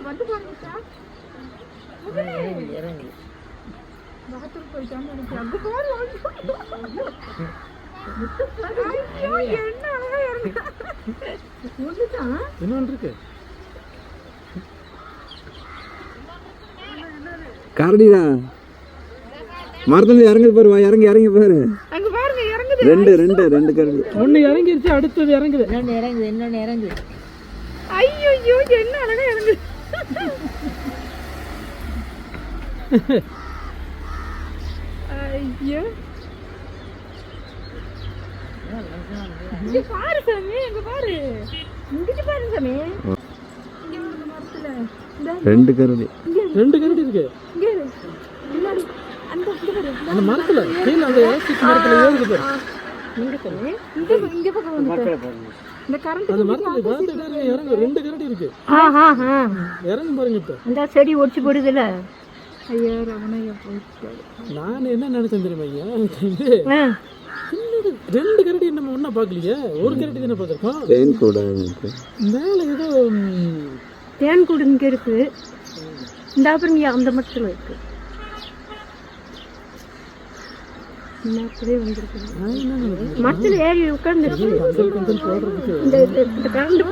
வந்து பாருங்க இறங்கி பாத்ரூம் போயிட்டான்னு நினைக்கிறேன். அங்க பாரு என்ன அழகா இறங்க இன்னொன்று இருக்கு. கரடிதான் மரத்துல இறங்குது பாரு. இறங்கி இறங்கி பாரு. அங்க பாருங்க இறங்குது. ரெண்டு கரடி. ஒண்ணு இறங்கிருச்சு, அடுத்தது இறங்குது. இன்னொன்னு இறங்குது. ஐயோ என்ன அழகா இறங்குது. ஐயோ இங்க பாரு சாமி, இங்க பாரு. இங்க பாரு சாமி. இங்க ஒரு மரத்துல ரெண்டு கரடி இருக்கு. இங்க முன்னாடி அந்த பாரு. அந்த மரத்துல கீழ அந்த எலக்ட்ரிக் மரத்துல ஏறுது பாரு. இங்க சாமி. இங்க பக்கம் வந்து இந்த கரண்ட் அந்த மரத்துல பாத்துட்டே இறங்கு. ரெண்டு கரடி இருக்கு. இறங்கு பாருங்க. இப்ப இந்த செடி ஒடிச்சு போடுதுல. ஐயா ரமணையா போயிட்டு நான் என்ன நினைச்சேன் தெரியுமா ஐயா, ரெண்டு கரடி நம்ம ஒண்ணா பாக்கலையே, ஒரு கரடி தானே பார்த்திருக்கோம். தேன் கூட மேல ஏதோ தேன் கூடு இங்க இருக்கு. இந்த அப்புறம் அந்த மரத்துல இருக்கு. மரத்துல ஏறி உட்கார்ந்து போடுறதுக்கு இந்த கரண்ட்